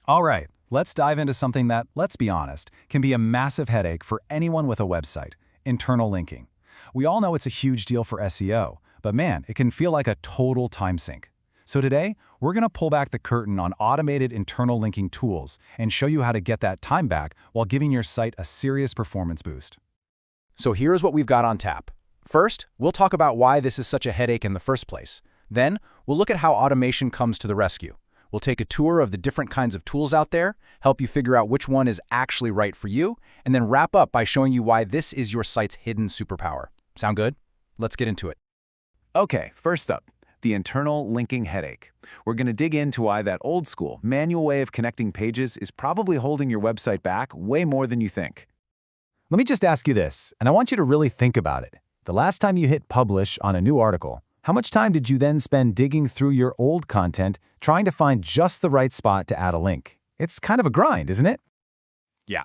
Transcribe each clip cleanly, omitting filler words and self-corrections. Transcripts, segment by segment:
All right, let's dive into something that, let's be honest, can be a massive headache for anyone with a website: internal linking. We all know it's a huge deal for SEO, but man, it can feel like a total time sink. So today, we're going to pull back the curtain on automated internal linking tools and show you how to get that time back while giving your site a serious performance boost. So here's what we've got on tap. First, we'll talk about why this is such a headache in the first place. Then, we'll look at how automation comes to the rescue. We'll take a tour of the different kinds of tools out there, help you figure out which one is actually right for you, and then wrap up by showing you why this is your site's hidden superpower. Sound good? Let's get into it. Okay, first up, the internal linking headache. We're going to dig into why that old school, manual way of connecting pages is probably holding your website back way more than you think. Let me just ask you this, and I want you to really think about it. The last time you hit publish on a new article, how much time did you then spend digging through your old content, trying to find just the right spot to add a link? It's kind of a grind, isn't it? Yeah,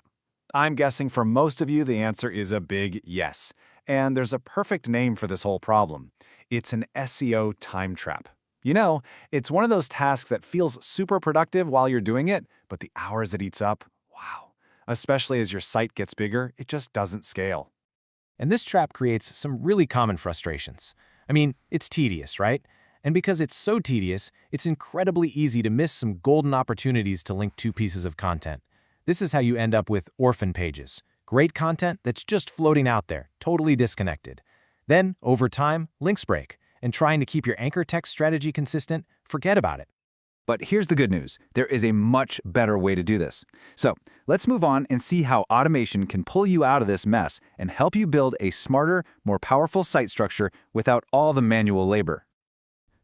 I'm guessing for most of you the answer is a big yes. And there's a perfect name for this whole problem. It's an SEO time trap. You know, it's one of those tasks that feels super productive while you're doing it, but the hours it eats up, wow. Especially as your site gets bigger, it just doesn't scale. And this trap creates some really common frustrations. I mean, it's tedious, right? And because it's so tedious, it's incredibly easy to miss some golden opportunities to link two pieces of content. This is how you end up with orphan pages. Great content that's just floating out there, totally disconnected. Then, over time, links break, and trying to keep your anchor text strategy consistent, forget about it. But here's the good news. There is a much better way to do this. So let's move on and see how automation can pull you out of this mess and help you build a smarter, more powerful site structure without all the manual labor.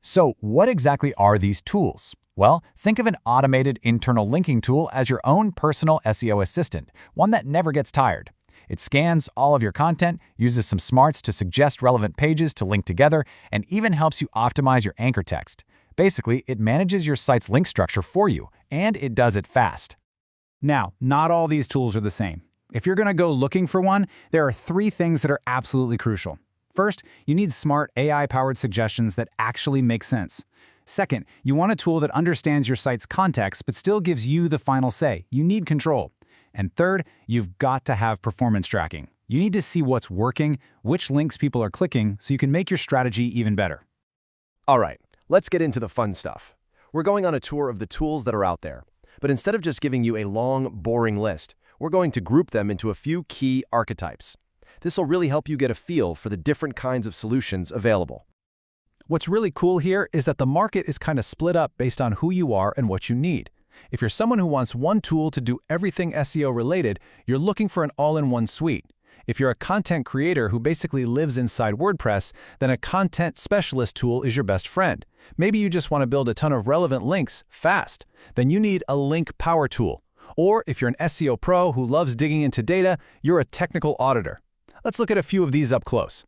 So what exactly are these tools? Well, think of an automated internal linking tool as your own personal SEO assistant, one that never gets tired. It scans all of your content, uses some smarts to suggest relevant pages to link together, and even helps you optimize your anchor text. Basically, it manages your site's link structure for you, and it does it fast. Now, not all these tools are the same. If you're going to go looking for one, there are 3 things that are absolutely crucial. First, you need smart AI-powered suggestions that actually make sense. Second, you want a tool that understands your site's context but still gives you the final say. You need control. And third, you've got to have performance tracking. You need to see what's working, which links people are clicking, so you can make your strategy even better. All right, let's get into the fun stuff. We're going on a tour of the tools that are out there. But instead of just giving you a long, boring list, we're going to group them into a few key archetypes. This will really help you get a feel for the different kinds of solutions available. What's really cool here is that the market is kind of split up based on who you are and what you need. If you're someone who wants one tool to do everything SEO related, you're looking for an all-in-one suite. If you're a content creator who basically lives inside WordPress, then a content specialist tool is your best friend. Maybe you just want to build a ton of relevant links fast. Then you need a link power tool. Or if you're an SEO pro who loves digging into data, you're a technical auditor. Let's look at a few of these up close.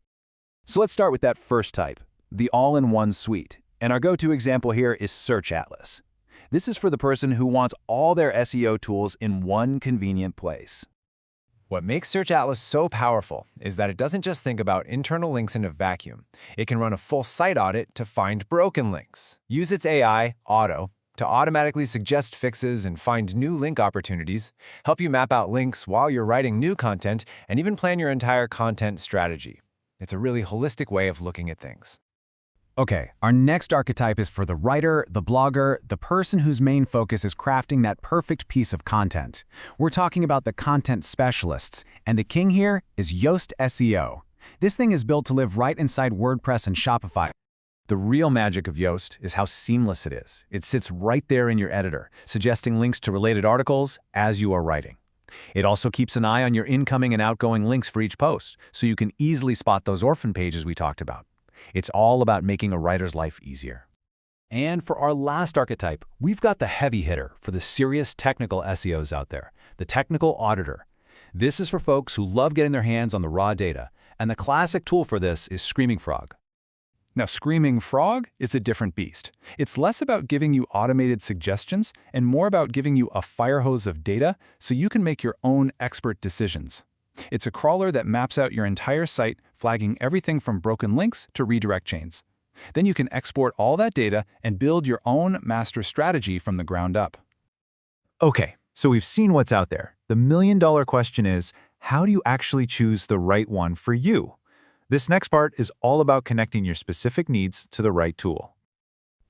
So let's start with that first type, the all-in-one suite. And our go-to example here is Search Atlas. This is for the person who wants all their SEO tools in one convenient place. What makes Search Atlas so powerful is that it doesn't just think about internal links in a vacuum. It can run a full site audit to find broken links, use its AI, Auto, to automatically suggest fixes and find new link opportunities, help you map out links while you're writing new content, and even plan your entire content strategy. It's a really holistic way of looking at things. Okay, our next archetype is for the writer, the blogger, the person whose main focus is crafting that perfect piece of content. We're talking about the content specialists, and the king here is Yoast SEO. This thing is built to live right inside WordPress and Shopify. The real magic of Yoast is how seamless it is. It sits right there in your editor, suggesting links to related articles as you are writing. It also keeps an eye on your incoming and outgoing links for each post, so you can easily spot those orphan pages we talked about. It's all about making a writer's life easier. And for our last archetype, we've got the heavy hitter for the serious technical SEOs out there, the technical auditor. This is for folks who love getting their hands on the raw data, and the classic tool for this is Screaming Frog. Now, Screaming Frog is a different beast. It's less about giving you automated suggestions and more about giving you a fire hose of data so you can make your own expert decisions. It's a crawler that maps out your entire site, flagging everything from broken links to redirect chains. Then you can export all that data and build your own master strategy from the ground up. Okay, so we've seen what's out there. The million-dollar question is, how do you actually choose the right one for you? This next part is all about connecting your specific needs to the right tool.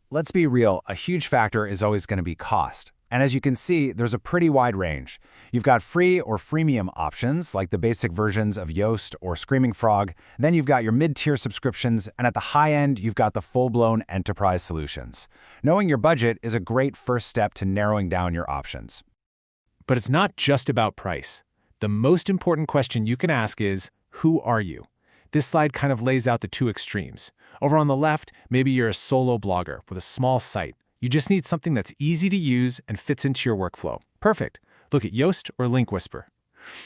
Let's be real, a huge factor is always going to be cost. And as you can see, there's a pretty wide range. You've got free or freemium options, like the basic versions of Yoast or Screaming Frog. Then you've got your mid-tier subscriptions, and at the high end, you've got the full-blown enterprise solutions. Knowing your budget is a great first step to narrowing down your options. But it's not just about price. The most important question you can ask is, who are you? This slide kind of lays out the two extremes. Over on the left, maybe you're a solo blogger with a small site. You just need something that's easy to use and fits into your workflow. Perfect. Look at Yoast or Link Whisper.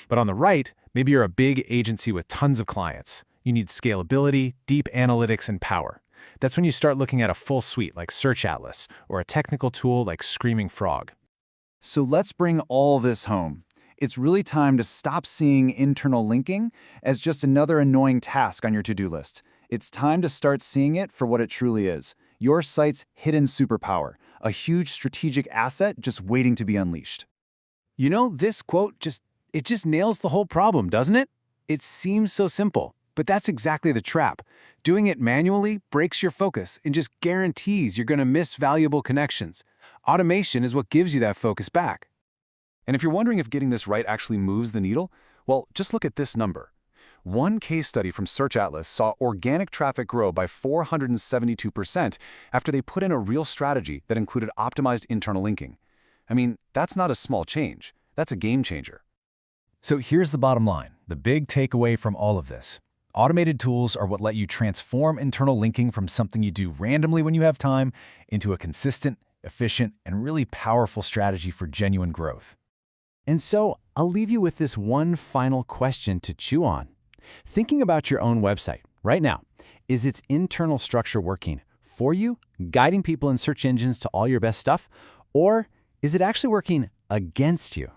But on the right, maybe you're a big agency with tons of clients. You need scalability, deep analytics, and power. That's when you start looking at a full suite like Search Atlas or a technical tool like Screaming Frog. So let's bring all this home. It's really time to stop seeing internal linking as just another annoying task on your to-do list. It's time to start seeing it for what it truly is. Your site's hidden superpower, a huge strategic asset just waiting to be unleashed. You know, this quote just nails the whole problem, doesn't it? It seems so simple, but that's exactly the trap. Doing it manually breaks your focus and just guarantees you're going to miss valuable connections. Automation is what gives you that focus back. And if you're wondering if getting this right actually moves the needle, well, just look at this number. One case study from Search Atlas saw organic traffic grow by 472% after they put in a real strategy that included optimized internal linking. I mean, that's not a small change. That's a game changer. So here's the bottom line, the big takeaway from all of this. Automated tools are what let you transform internal linking from something you do randomly when you have time into a consistent, efficient, and really powerful strategy for genuine growth. And so, I'll leave you with this one final question to chew on. Thinking about your own website right now, is its internal structure working for you, guiding people in search engines to all your best stuff, or is it actually working against you?